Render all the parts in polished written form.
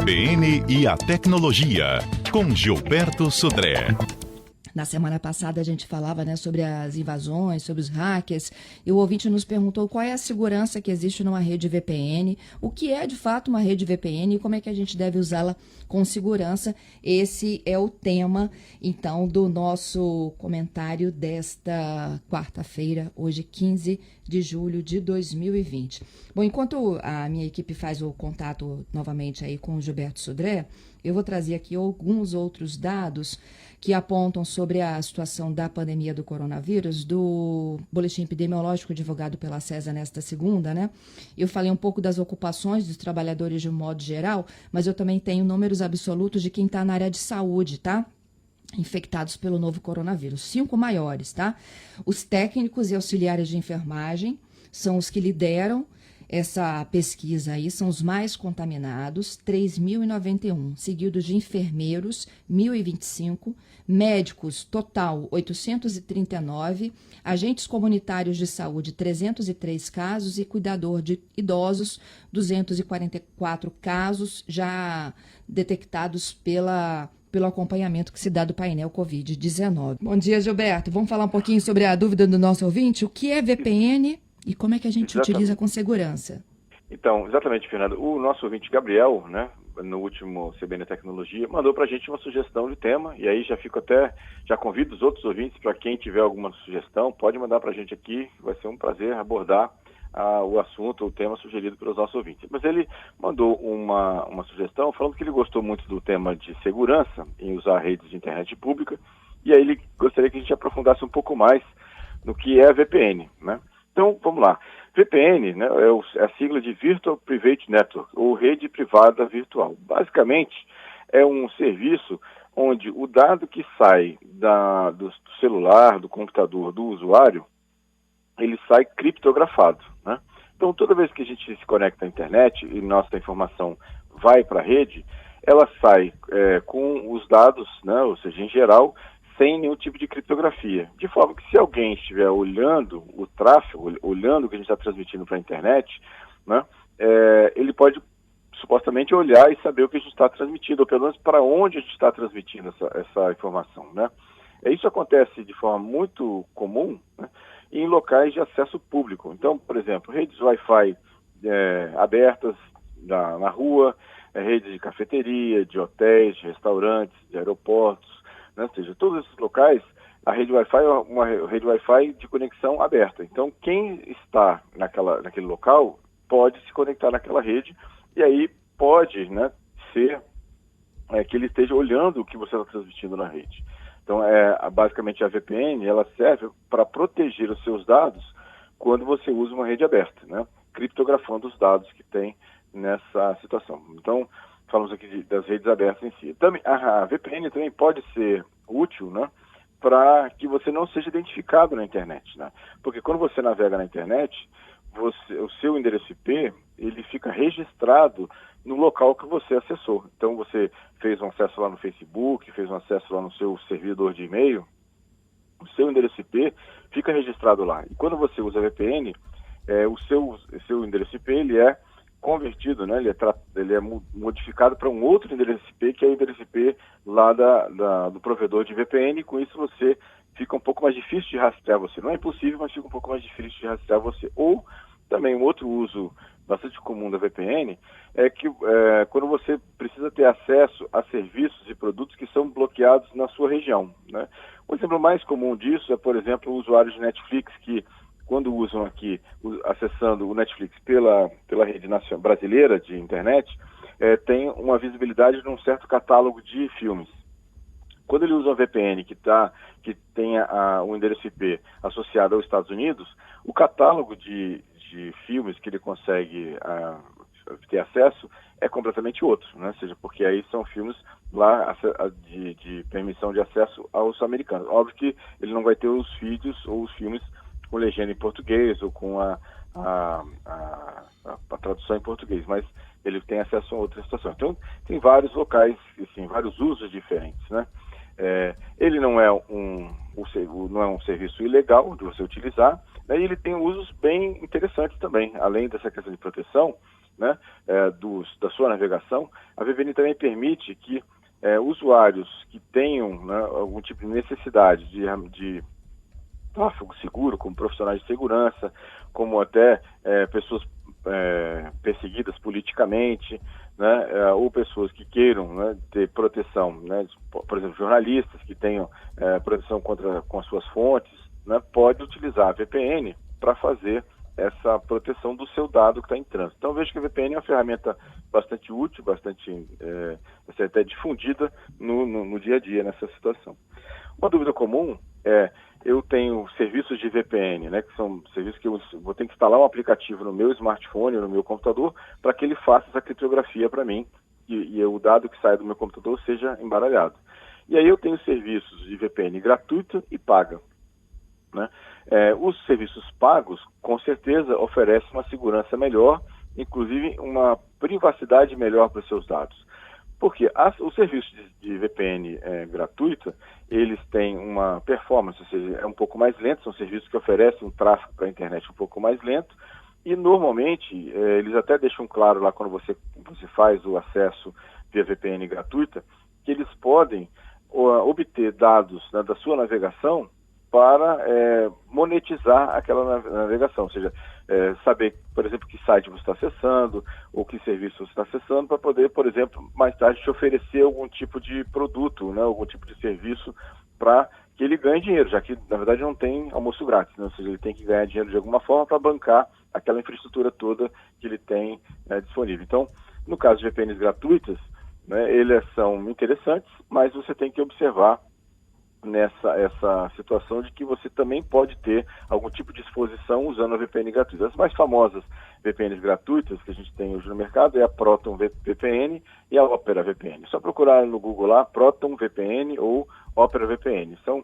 VPN e a tecnologia, com Gilberto Sodré. Na semana passada a gente falava, sobre as invasões, sobre os hackers, e o ouvinte nos perguntou qual é a segurança que existe numa rede VPN, o que é de fato uma rede VPN e como é que a gente deve usá-la com segurança. Esse é o tema, então, do nosso comentário desta quarta-feira, hoje 15 de julho de 2020. Bom, enquanto a minha equipe faz o contato novamente aí com o Gilberto Sodré, eu vou trazer aqui alguns outros dados que apontam sobre a situação da pandemia do coronavírus, do boletim epidemiológico divulgado pela CESA nesta segunda, Eu falei um pouco das ocupações dos trabalhadores de um modo geral, mas eu também tenho números absolutos de quem está na área de saúde, infectados pelo novo coronavírus. 5 maiores, Os técnicos e auxiliares de enfermagem são os que lideram essa pesquisa aí, são os mais contaminados, 3.091, seguidos de enfermeiros, 1.025, médicos, total, 839, agentes comunitários de saúde, 303 casos e cuidador de idosos, 244 casos já detectados pelo acompanhamento que se dá do painel Covid-19. Bom dia, Gilberto. Vamos falar um pouquinho sobre a dúvida do nosso ouvinte? O que é VPN e como é que a gente utiliza com segurança? Então, exatamente, Fernando. O nosso ouvinte Gabriel, no último CBN Tecnologia, mandou para a gente uma sugestão de tema, e aí já convido os outros ouvintes, para quem tiver alguma sugestão, pode mandar para a gente aqui, vai ser um prazer abordar o assunto, o tema sugerido pelos nossos ouvintes. Mas ele mandou uma sugestão falando que ele gostou muito do tema de segurança em usar redes de internet pública, e aí ele gostaria que a gente aprofundasse um pouco mais no que é a VPN, Então, vamos lá. VPN é a sigla de Virtual Private Network, ou rede privada virtual. Basicamente, é um serviço onde o dado que sai do celular, do computador, do usuário, ele sai criptografado. Então, toda vez que a gente se conecta à internet e nossa informação vai para a rede, ela sai com os dados, ou seja, em geral, sem nenhum tipo de criptografia. De forma que se alguém estiver olhando o tráfego, olhando o que a gente está transmitindo para a internet, ele pode supostamente olhar e saber o que a gente está transmitindo, ou pelo menos para onde a gente está transmitindo essa informação. Isso acontece de forma muito comum em locais de acesso público. Então, por exemplo, redes Wi-Fi abertas na rua, redes de cafeteria, de hotéis, de restaurantes, de aeroportos, ou seja, todos esses locais, a rede Wi-Fi é uma rede Wi-Fi de conexão aberta. Então, quem está naquele local pode se conectar naquela rede e aí pode ser que ele esteja olhando o que você está transmitindo na rede. Então, basicamente, a VPN ela serve para proteger os seus dados quando você usa uma rede aberta, criptografando os dados que tem nessa situação. Então, falamos aqui das redes abertas em si. Também, a VPN também pode ser útil, para que você não seja identificado na internet, Porque quando você navega na internet, o seu endereço IP, ele fica registrado no local que você acessou. Então, você fez um acesso lá no Facebook, fez um acesso lá no seu servidor de e-mail, o seu endereço IP fica registrado lá. E quando você usa VPN, o seu endereço IP, ele é convertido, ele é modificado para um outro endereço IP, que é o endereço IP lá do provedor de VPN, e com isso você fica um pouco mais difícil de rastrear você. Não é impossível, mas fica um pouco mais difícil de rastrear você. Ou também um outro uso bastante comum da VPN é que quando você precisa ter acesso a serviços e produtos que são bloqueados na sua região. Um exemplo mais comum disso é, por exemplo, o usuário de Netflix, que quando usam aqui, acessando o Netflix pela rede brasileira de internet, tem uma visibilidade num certo catálogo de filmes. Quando ele usa uma VPN que tem um endereço IP associado aos Estados Unidos, o catálogo de filmes que ele consegue ter acesso é completamente outro, Ou seja, porque aí são filmes lá de permissão de acesso aos americanos. Óbvio que ele não vai ter os vídeos ou os filmes com legenda em português ou com a tradução em português, mas ele tem acesso a outra situação. Então, tem vários locais, assim, vários usos diferentes, Ele não é um serviço ilegal de você utilizar, e ele tem usos bem interessantes também. Além dessa questão de proteção, né, da sua navegação, a VPN também permite que usuários que tenham, né, algum tipo de necessidade de tráfego seguro, como profissionais de segurança, como até pessoas perseguidas politicamente, né, ou pessoas que queiram, né, ter proteção, né, por exemplo, jornalistas que tenham proteção com as suas fontes, né, pode utilizar a VPN para fazer essa proteção do seu dado que está em trânsito. Então, eu vejo que a VPN é uma ferramenta bastante útil, bastante até difundida no dia a dia nessa situação. Uma dúvida comum eu tenho serviços de VPN, né, que são serviços que eu vou ter que instalar um aplicativo no meu smartphone, no meu computador, para que ele faça essa criptografia para mim e o dado que sai do meu computador seja embaralhado. E aí eu tenho serviços de VPN gratuita e paga, né? Os serviços pagos, com certeza, oferecem uma segurança melhor, inclusive uma privacidade melhor para os seus dados. Porque os serviços de VPN gratuita, eles têm uma performance, ou seja, é um pouco mais lento, são serviços que oferecem um tráfego para a internet um pouco mais lento, e normalmente eles até deixam claro lá quando você faz o acesso via VPN gratuita, que eles podem obter dados, né, da sua navegação para monetizar aquela navegação, ou seja, saber, por exemplo, que site você está acessando ou que serviço você está acessando para poder, por exemplo, mais tarde te oferecer algum tipo de produto, né, algum tipo de serviço para que ele ganhe dinheiro, já que, na verdade, não tem almoço grátis, né? Ou seja, ele tem que ganhar dinheiro de alguma forma para bancar aquela infraestrutura toda que ele tem disponível. Então, no caso de VPNs gratuitas, né, eles são interessantes, mas você tem que observar essa situação de que você também pode ter algum tipo de exposição usando a VPN gratuita. As mais famosas VPNs gratuitas que a gente tem hoje no mercado é a Proton VPN e a Opera VPN. Só procurar no Google lá, Proton VPN ou Opera VPN. São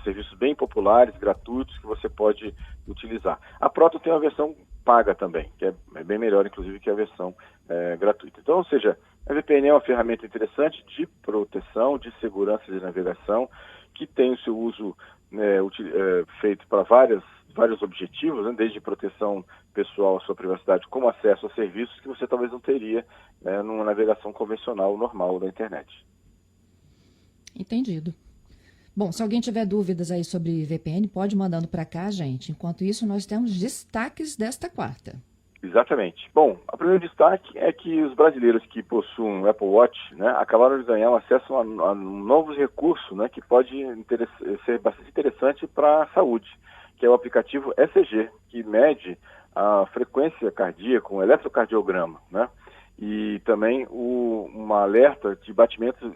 serviços bem populares, gratuitos, que você pode utilizar. A Proton tem uma versão paga também, que é bem melhor, inclusive, que a versão gratuita. Então, ou seja, a VPN é uma ferramenta interessante de proteção, de segurança de navegação, que tem o seu uso feito para vários objetivos, né, desde proteção pessoal à sua privacidade, como acesso a serviços que você talvez não teria numa navegação convencional, normal da internet. Entendido. Bom, se alguém tiver dúvidas aí sobre VPN, pode mandando para cá, gente. Enquanto isso, nós temos destaques desta quarta. Exatamente. Bom, o primeiro destaque é que os brasileiros que possuem o Apple Watch, né, acabaram de ganhar um acesso a novos recursos, né, que pode ser bastante interessante para a saúde, que é o aplicativo ECG, que mede a frequência cardíaca, um eletrocardiograma, né, e também um alerta de batimentos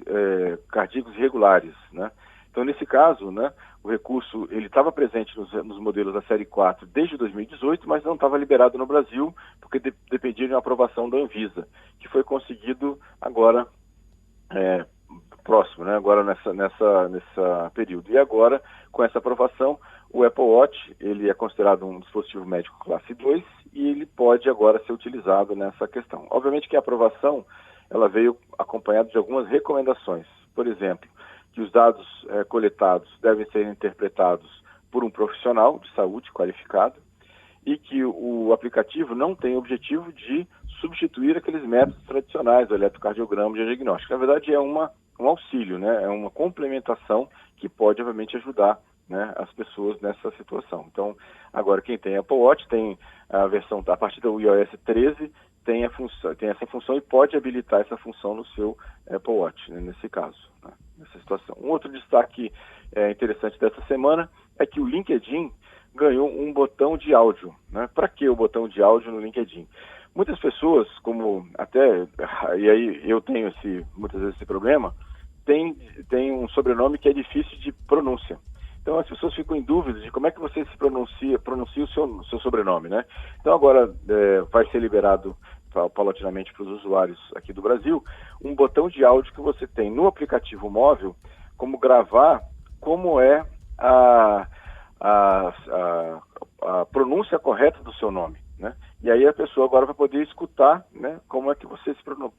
cardíacos irregulares, né. Então, nesse caso, né, o recurso ele estava presente nos modelos da série 4 desde 2018, mas não estava liberado no Brasil, porque dependia de uma aprovação da Anvisa, que foi conseguido agora próximo, né, agora nessa período. E agora, com essa aprovação, o Apple Watch ele é considerado um dispositivo médico classe 2 e ele pode agora ser utilizado nessa questão. Obviamente que a aprovação ela veio acompanhada de algumas recomendações. Por exemplo, que os dados coletados devem ser interpretados por um profissional de saúde qualificado e que o aplicativo não tem o objetivo de substituir aqueles métodos tradicionais do eletrocardiograma de diagnóstico. Na verdade, é um auxílio, né? É uma complementação que pode, obviamente, ajudar, né, as pessoas nessa situação. Então, agora quem tem Apple Watch tem a versão, a partir do iOS 13, tem essa função e pode habilitar essa função no seu Apple Watch, né, nesse caso, né, nessa situação. Um outro destaque interessante dessa semana é que o LinkedIn ganhou um botão de áudio, né? Para que o botão de áudio no LinkedIn? Muitas pessoas, e aí eu tenho muitas vezes esse problema, tem um sobrenome que é difícil de pronúncia. Então as pessoas ficam em dúvida de como é que você se pronuncia o seu sobrenome, né? Então agora vai ser liberado paulatinamente para os usuários aqui do Brasil um botão de áudio que você tem no aplicativo móvel, como gravar como é a pronúncia correta do seu nome, né? E aí a pessoa agora vai poder escutar, né, como é que você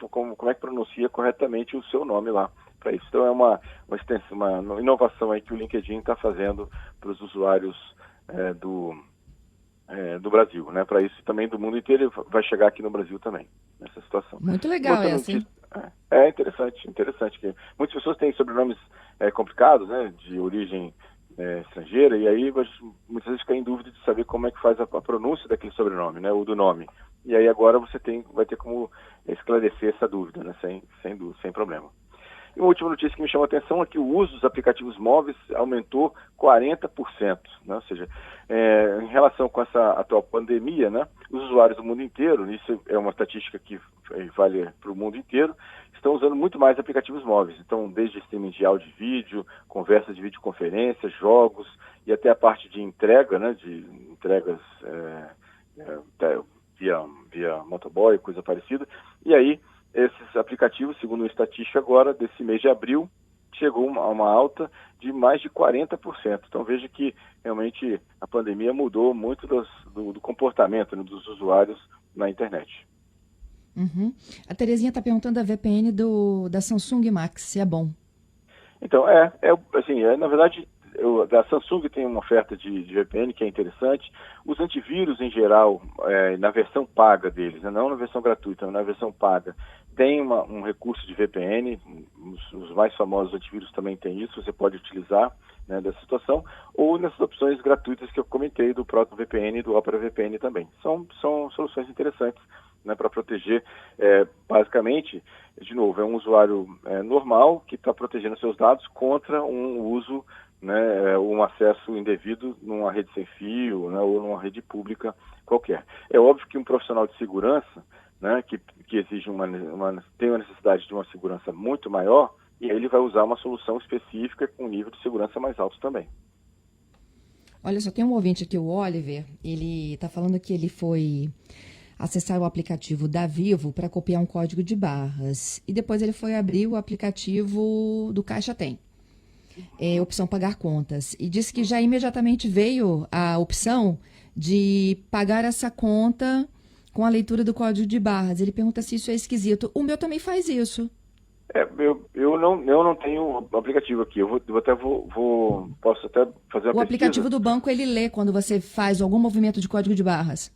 como é que pronuncia corretamente o seu nome lá para isso. Então é uma inovação aí que o LinkedIn está fazendo para os usuários do do Brasil, né? Para isso também do mundo inteiro, vai chegar aqui no Brasil também, nessa situação. Muito legal Outra essa, hein? notícia, interessante, que muitas pessoas têm sobrenomes complicados, né, de origem estrangeira, e aí muitas vezes fica em dúvida de saber como é que faz a pronúncia daquele sobrenome, né, ou do nome. E aí agora você vai ter como esclarecer essa dúvida, né, sem problema. E uma última notícia que me chamou a atenção é que o uso dos aplicativos móveis aumentou 40%, né? Ou seja, em relação com essa atual pandemia, né, os usuários do mundo inteiro, isso é uma estatística que vale para o mundo inteiro, estão usando muito mais aplicativos móveis. Então, desde streaming de áudio e vídeo, conversas de videoconferência, jogos e até a parte de entrega, né, de entregas via motoboy, coisa parecida. E aí, esses aplicativos, segundo o estatístico agora, desse mês de abril, chegou a uma alta de mais de 40%. Então veja que realmente a pandemia mudou muito do comportamento, né, dos usuários na internet. Uhum. A Terezinha está perguntando da VPN da Samsung Max, se é bom. Então, na verdade, a Samsung tem uma oferta de VPN que é interessante. Os antivírus, em geral, na versão paga deles, né, não na versão gratuita, mas na versão paga, tem um recurso de VPN. Os mais famosos antivírus também têm isso, você pode utilizar, né, dessa situação, ou nessas opções gratuitas que eu comentei, do ProtoVPN e do OperaVPN também. São soluções interessantes, né, para proteger, basicamente, de novo, é um usuário normal que está protegendo seus dados contra um uso, né, um acesso indevido numa rede sem fio, né, ou numa rede pública qualquer. É óbvio que um profissional de segurança, né, que exige tem uma necessidade de uma segurança muito maior, e aí ele vai usar uma solução específica com um nível de segurança mais alto também. Olha, só tem um ouvinte aqui, o Oliver, ele está falando que ele foi acessar o aplicativo da Vivo para copiar um código de barras. E depois ele foi abrir o aplicativo do Caixa Tem. Opção pagar contas. E disse que já imediatamente veio a opção de pagar essa conta com a leitura do código de barras. Ele pergunta se isso é esquisito. O meu também faz isso. Eu não tenho o aplicativo aqui. Posso até fazer uma pesquisa. O aplicativo do banco, ele lê quando você faz algum movimento de código de barras.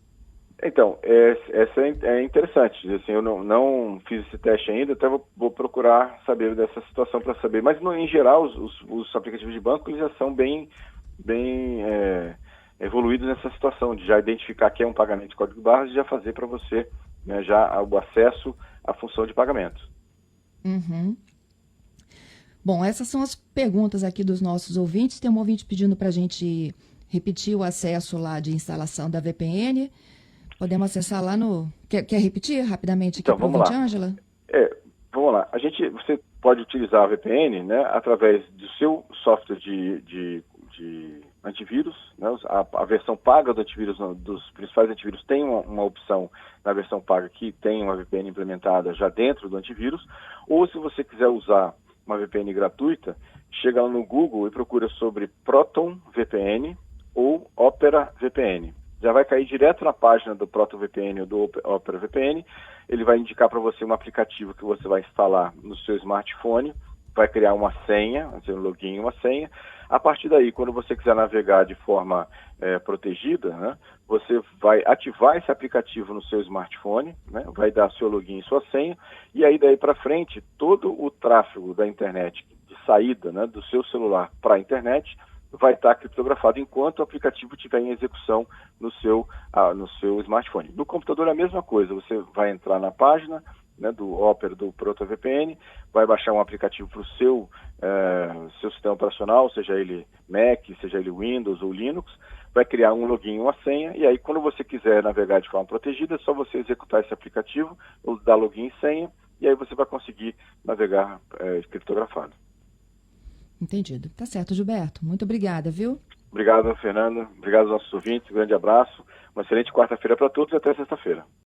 Então, essa é interessante. Assim, eu não fiz esse teste ainda, até vou procurar saber dessa situação para saber. Mas, em geral, os aplicativos de banco eles já são bem evoluídos nessa situação, de já identificar que é um pagamento de código de barras e já fazer para você, né, já o acesso à função de pagamento. Uhum. Bom, essas são as perguntas aqui dos nossos ouvintes. Tem um ouvinte pedindo para a gente repetir o acesso lá de instalação da VPN. Podemos acessar lá no... Quer repetir rapidamente aqui para o ouvinte, Ângela? Vamos lá. Você pode utilizar a VPN, né, através do seu software de antivírus, né, a versão paga do antivírus, dos principais antivírus, tem uma opção na versão paga que tem uma VPN implementada já dentro do antivírus, ou se você quiser usar uma VPN gratuita, chega lá no Google e procura sobre Proton VPN ou Opera VPN. Já vai cair direto na página do ProtoVPN ou do OperaVPN. Ele vai indicar para você um aplicativo que você vai instalar no seu smartphone, vai criar uma senha, um login e uma senha. A partir daí, quando você quiser navegar de forma protegida, né, você vai ativar esse aplicativo no seu smartphone, né, vai dar seu login e sua senha, e aí daí para frente, todo o tráfego da internet, de saída, né, do seu celular para a internet, vai estar criptografado enquanto o aplicativo estiver em execução no seu smartphone. No computador é a mesma coisa, você vai entrar na página, né, do Opera, do ProtoVPN, vai baixar um aplicativo para o seu sistema operacional, seja ele Mac, seja ele Windows ou Linux, vai criar um login e uma senha, e aí quando você quiser navegar de forma protegida, é só você executar esse aplicativo, ou dar login e senha, e aí você vai conseguir navegar criptografado. Entendido. Tá certo, Gilberto. Muito obrigada, viu? Obrigado, Fernanda. Obrigado aos nossos ouvintes. Um grande abraço. Uma excelente quarta-feira para todos e até sexta-feira.